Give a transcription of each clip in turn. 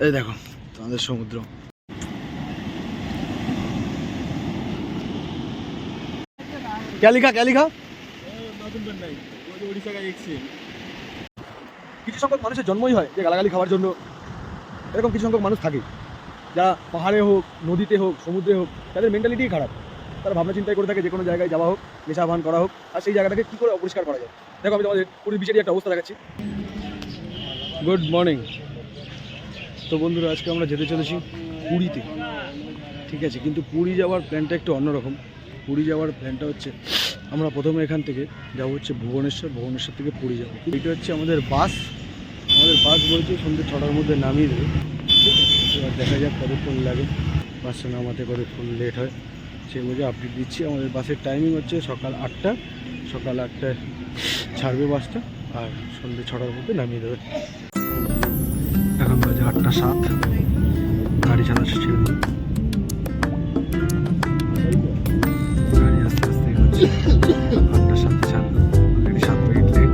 এই দেখো তোমাদের সমুদ্র। क्या लिखा কিছু সংখ্যক মানুষের জন্মই হয় যে গালাগালি খাওয়ার জন্য। এরকম কিছু সংখ্যক মানুষ থাকে যারা পাহাড়ে হোক, নদীতে হোক, সমুদ্রে হোক, তাদের মেন্টালিটিই খারাপ। তারা ভাবনা চিন্তাই করে থাকে যে কোনো জায়গায় যাওয়া হোক, নেশা ভান করা হোক, আর সেই জায়গাটাকে কী করে অপরিষ্কার করা যায়। দেখো আমি তোমাদের পুরীর বিচেরই একটা অবস্থা দেখাচ্ছি। Good morning. তো বন্ধুরা, আজকে আমরা যেতে চলেছি পুরীতে, ঠিক আছে। কিন্তু পুরী যাওয়ার প্ল্যানটা একটু অন্যরকম। পুরী যাওয়ার প্ল্যানটা হচ্ছে আমরা প্রথমে এখান থেকে যাবো হচ্ছে ভুবনেশ্বর থেকে পুরী যাবো। এটা হচ্ছে আমাদের বাস বলছে সন্ধ্যে 6টার মধ্যে নামিয়ে দেবে, ঠিক আছে। এবার দেখা যাক কতক্ষণ লাগে, বাসটা নামাতে কতক্ষণ লেট হয় সেই বুঝে আপডেট দিচ্ছি। আমাদের বাসের টাইমিং হচ্ছে সকাল 8টা, সকাল 8টায় ছাড়বে বাসটা আর সন্ধ্যে 6টার মধ্যে নামিয়ে দেবে। এখন বাজে 8টা 7, গাড়ি চালাচ্ছে ছেড়ে দিই। গাড়ি আস্তে আস্তে হচ্ছে 8টা 7 ছাড়লো, অলরেডি 7 মিনিট লেট।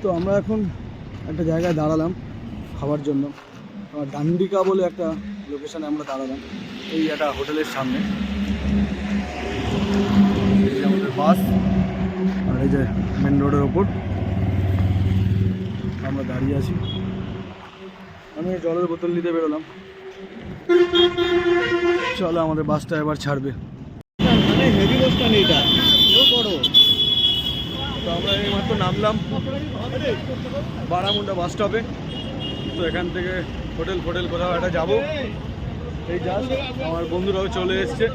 তো আমরা এখন একটা জায়গায় দাঁড়ালাম খাবার জন্য। ডান্ডিকা বলে একটা লোকেশনে আমরা দাঁড়ালাম, এই একটা হোটেলের সামনে। এই যে আমাদের বাস, আর এই যে মেন রোডের ওপর আমরা দাঁড়িয়ে আছি। আমি জলের বোতল নিতে বেরোলাম। চলো আমাদের বাসটা এবার ছাড়বে। হেভি বাসটা নেই, এটা বড়। তো আমরা এইমাত্র নামলাম বারামুন্ডা বাস স্টপে। তো এখান থেকে হোটেল কোথাও একটা যাবো। এই জাস্ট আমার বন্ধুরাও চলে এসছে।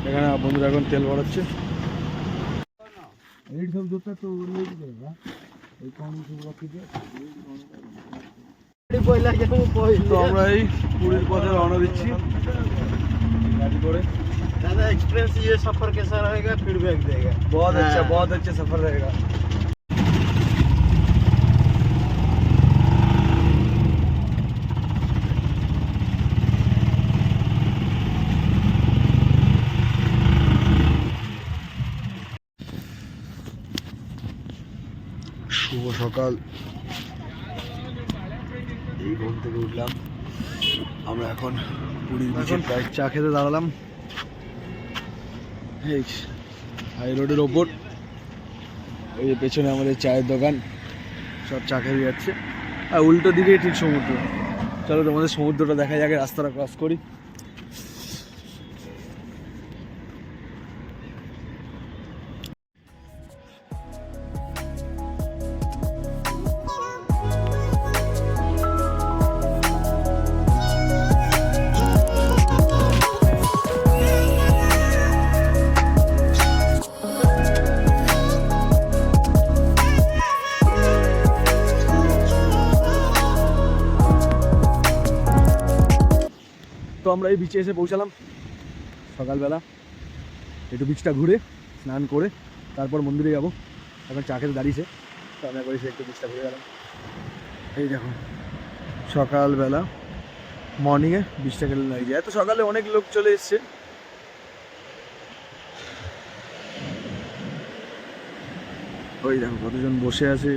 এখানে বন্ধুরা এখন তেল ভরাচ্ছে। তো আমরা এই পুরীর পথে রওনা দিচ্ছি গাড়ি করে। दादा एक्सपीरियंस ये सफर कैसा रहेगा, फीडबैक देगा। बहुत अच्छा सफर रहेगा। শুভ সকাল। এই ঘুম থেকে উঠলাম, আমরা এখন পুরীর বিচে প্রায় চা খেতে দাঁড়ালাম এই হাই রোডের ওপর। ওই যে পেছনে আমাদের চায়ের দোকান, সব চা খেয়ে যাচ্ছে, আর উল্টো দিকে ঠিক সমুদ্র। চলো তোমাদের সমুদ্রটা দেখা যাক, রাস্তাটা ক্রস করি। তো আমরা এই বিচে এসে পৌঁছালাম সকালবেলা। একটু বিচটা ঘুরে স্নান করে তারপর মন্দিরে যাব। এখন চা খেতে দাঁড়িয়েছে, তো আমরা করে একটু বিচটা ঘুরে গেলাম। এই দেখো সকালবেলা মর্নিংয়ে বিচটা খেলে লাগছে। এত সকালে অনেক লোক চলে এসছে। ওই দেখো কতজন বসে আছে।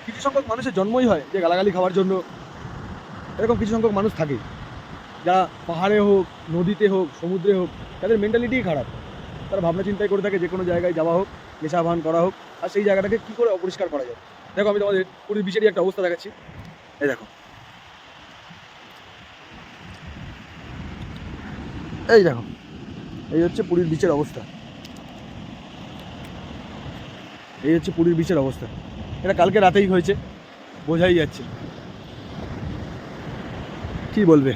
কিছু সংখ্যক মানুষের জন্মই হয় যে গালাগালি খাওয়ার জন্য। এরকম কিছু সংখ্যক মানুষ থাকে যারা পাহাড়ে হোক, নদীতে হোক, সমুদ্রে হোক, তাদের মেন্টালিটিই খারাপ। তারা ভাবনা চিন্তাই করে থাকে যে কোনো জায়গায় যাওয়া হোক, নেশা ভান করা হোক, আর সেই জায়গাটাকে কী করে অপরিষ্কার করা যায়। দেখো আমি তোমাদের পুরীর বিচেরই একটা অবস্থা দেখাচ্ছি। এই দেখো, এই হচ্ছে পুরীর বিচের অবস্থা। এটা কালকে রাতেই হয়েছে, বোঝাই যাচ্ছে। কি বলবে?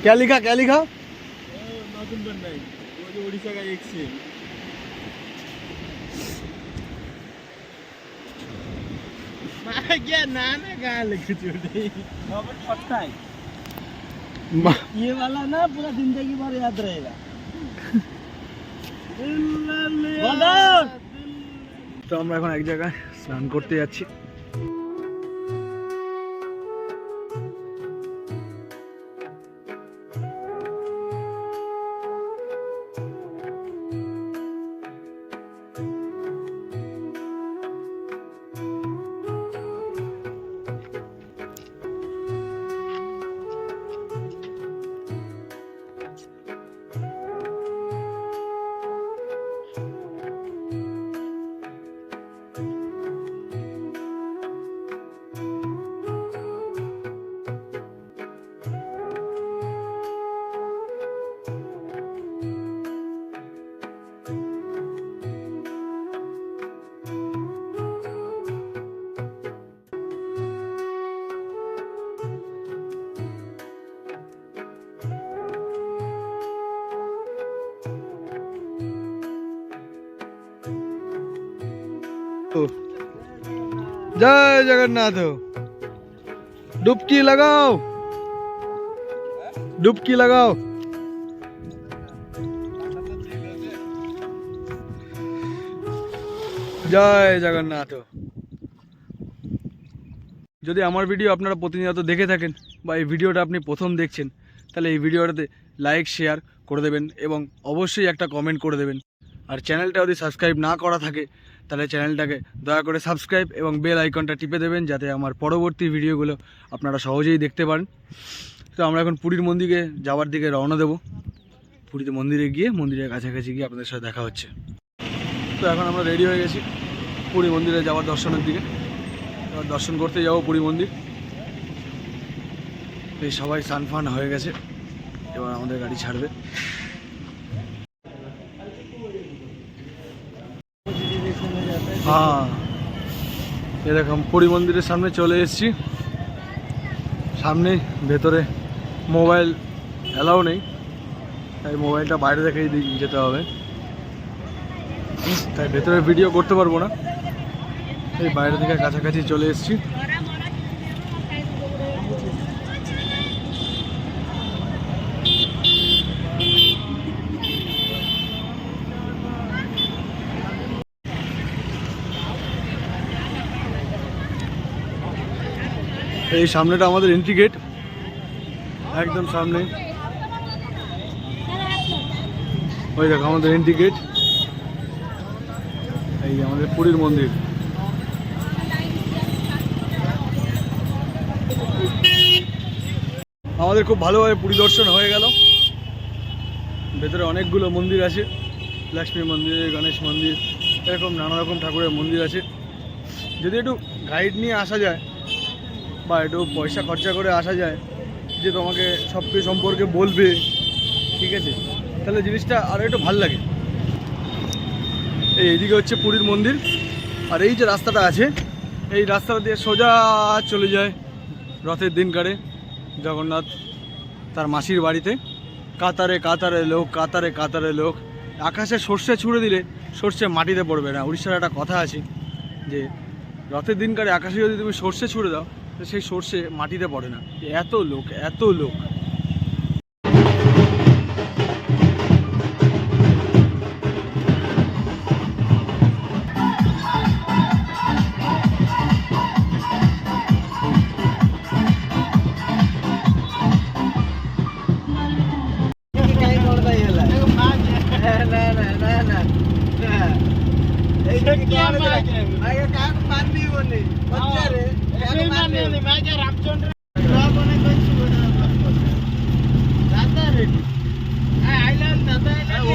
क्या लिखा नतून बंदाई वो जो उड़ीसा का एक से क्या नाना कहाँ लिखे छोटे पता है ये वाला ना पूरा जिंदगी भर याद रहेगा তো আমরা এখন এক জায়গায় স্নান করতে যাচ্ছি। जय जगन्नाथ। डुबकी लगाओ डुबकी लगाओ। জয় জগন্নাথ। যদি আমার ভিডিও আপনারা প্রতিনিয়ত দেখে থাকেন বা এই ভিডিওটা আপনি প্রথম দেখছেন তাহলে এই ভিডিওটাতে লাইক শেয়ার করে দেবেন এবং অবশ্যই একটা কমেন্ট করে দেবেন। আর চ্যানেলটা যদি সাবস্ক্রাইব না করা থাকে তাহলে চ্যানেলটাকে দয়া করে সাবস্ক্রাইব এবং বেল আইকনটা টিপে দেবেন যাতে আমার পরবর্তী ভিডিওগুলো আপনারা সহজেই দেখতে পারেন। তো আমরা এখন পুরীর মন্দিরে যাওয়ার দিকে রওনা দেব। পুরীতে মন্দিরে গিয়ে মন্দিরের কাছাকাছি গিয়ে আপনাদের সাথে দেখা হচ্ছে। তো এখন আমরা রেডি হয়ে গেছি পুরী মন্দিরে যাওয়ার দর্শনের দিকে। এবার দর্শন করতে যাবো পুরী মন্দির। এই সবাই স্নান ফান হয়ে গেছে, এবার আমাদের গাড়ি ছাড়বে। হ্যাঁ এরকম পুরী মন্দিরের সামনে চলে এসেছি। সামনে ভেতরে মোবাইল অ্যালাউ নেই, তাই মোবাইলটা বাইরে রেখেই যেতে হবে, তাই ভেতরে ভিডিও করতে পারবো না। এই বাইরে থেকে কাছাকাছি চলে এসেছি। এই সামনেটা আমাদের এন্ট্রি গেট, একদম সামনে ওই দেখো আমাদের এন্ট্রি গেট। এই আমাদের পুরীর মন্দির। আমাদের খুব ভালোভাবে পুরী দর্শন হয়ে গেল। ভেতরে অনেকগুলো মন্দির আছে, লক্ষ্মী মন্দির, গণেশ মন্দির, এরকম নানা রকম ঠাকুরের মন্দির আছে। যদি একটু গাইড নিয়ে আসা যায় বা একটু পয়সা খরচা করে আসা যায় যে তোমাকে সব কিছু সম্পর্কে বলবে, ঠিক আছে, তাহলে জিনিসটা আরও একটু ভালো লাগে। এইদিকে হচ্ছে পুরীর মন্দির, আর এই যে রাস্তাটা আছে এই রাস্তাটা দিয়ে সোজা চলে যায় রথের দিনকারে জগন্নাথ তার মাসির বাড়িতে। কাতারে কাতারে লোক, কাতারে কাতারে লোক। আকাশে সর্ষে ছুঁড়ে দিলে সর্ষে মাটিতে পড়বে না। উড়িষ্যার একটা কথা আছে যে রথের দিনকারে আকাশে যদি তুমি সর্ষে ছুঁড়ে দাও তো সেই সর্ষে মাটিতে পড়ে না। এত লোক এত লোক।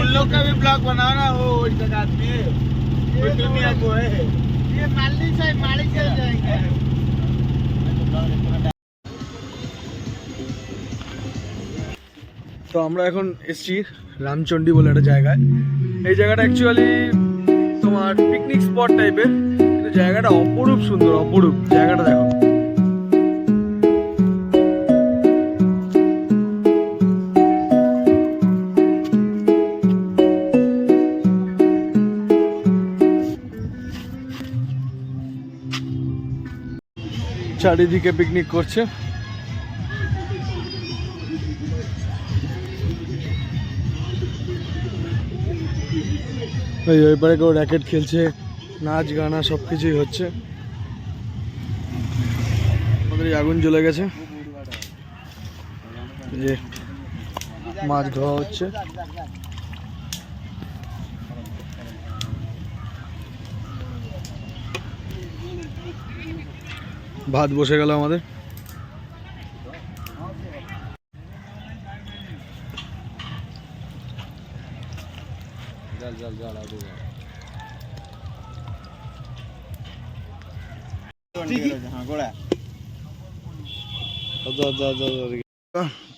उन लोग का भी ब्लॉग बनाओ ना, वो जगह आदमी है, वो दुनिया को है। ये माली से जाएंगे। তো আমরা এখন এসছি রামচন্ডী বলে একটা জায়গায়। এই জায়গাটা অ্যাকচুয়ালি তোমার পিকনিক স্পট টাইপের, কিন্তু জায়গাটা অপরূপ সুন্দর, অপরূপ। জায়গাটা দেখো। চারিদিকে পিকনিক করছে। ওই পারে কেউ র্যাকেট খেলছে, নাচ গানা সব কিছুই হচ্ছে। আমাদের এই আগুন জ্বলে গেছে, যে মাছ ধোয়া হচ্ছে। ভাত বসে গেল আমাদের।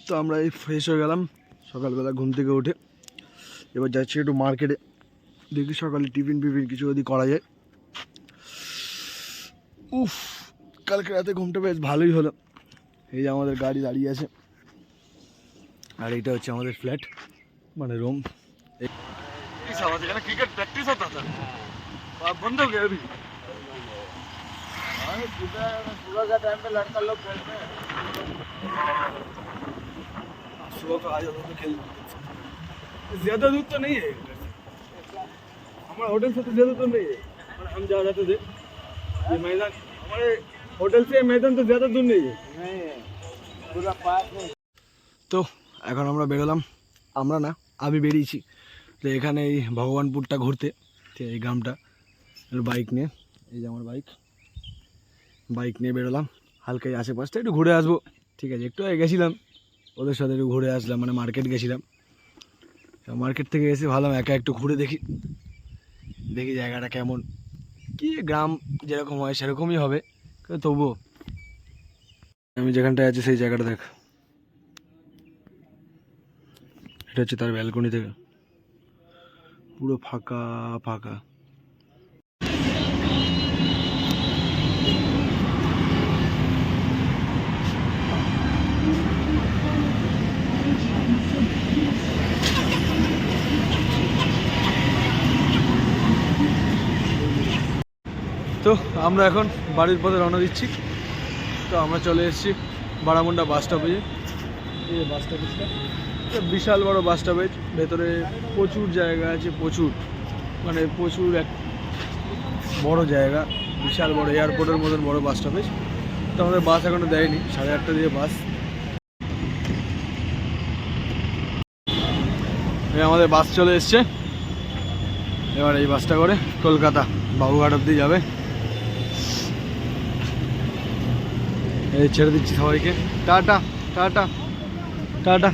তো আমরা এই ফ্রেশ হয়ে গেলাম সকালবেলা ঘুম থেকে উঠে। এবার যাচ্ছি একটু মার্কেটে, দেখি সকালে টিফিন কিছু যদি করা যায়। উফ, কালকে রাতে ঘুমটা বেশ ভালোই হলো। এই যে আমাদের গাড়ি দাঁড়িয়ে আছে, আর এইটা হচ্ছে আমাদের ফ্ল্যাট, মানে রুম। क्रिकेट प्रैक्टिस होता था, आप बंद हो गया अभी? सुबह का टाइम पे लड़का लोग खेलते हैं। सुबह को आ जाता तो खेल। ज्यादा दूर तो नहीं है हमारे होटल से, तो ज्यादा दूर नहीं है। हम जा रहे थे ये मैदान, हमारे होटल से मैदान तो ज्यादा दूर नहीं है। पूरा पार्क है। তো এখন আমরা বেরোলাম, আমরা না আমি বেরিয়েছি তো এখানে এই ভগবানপুরটা ঘুরতে, ঠিক এই গ্রামটা, বাইক নিয়ে। এই যে আমার বাইক নিয়ে বেরোলাম, হালকা এই আশেপাশটা একটু ঘুরে আসবো। ঠিক আছে, একটু গেছিলাম ওদের সাথে, একটু ঘুরে আসলাম, মানে মার্কেট গেছিলাম। মার্কেট থেকে এসে ভাবলাম একা একটু ঘুরে দেখি জায়গাটা কেমন, কি গ্রাম যেরকম হয় সেরকমই হবে, তবুও আমি যেখানটায় আছি সেই জায়গাটা দেখ। এটা হচ্ছে তার ব্যালকনি থেকে, পুরো ফাঁকা ফাঁকা। তো আমরা এখন বাড়ির পথে রওনা দিচ্ছি। তো আমরা চলে এসেছি বারামুন্ডা বাস স্টপেজে। এই বাস স্টপেজটা বিশাল বড় বাস স্টপেজ, ভেতরে প্রচুর জায়গা আছে, মানে প্রচুর এক বড় জায়গা, বিশাল বড় এয়ারপোর্টের মতন বড় বাস স্টপেজ। তো আমাদের বাস এখনো দেয়নি, 8:30 দিয়ে বাস। আমাদের বাস চলে এসছে, এবার এই বাসটা করে কলকাতা বাবুঘাট অব্দি যাবে। এই ছেড়ে দিচ্ছি সবাইকে, টাটা টাটা টাটা।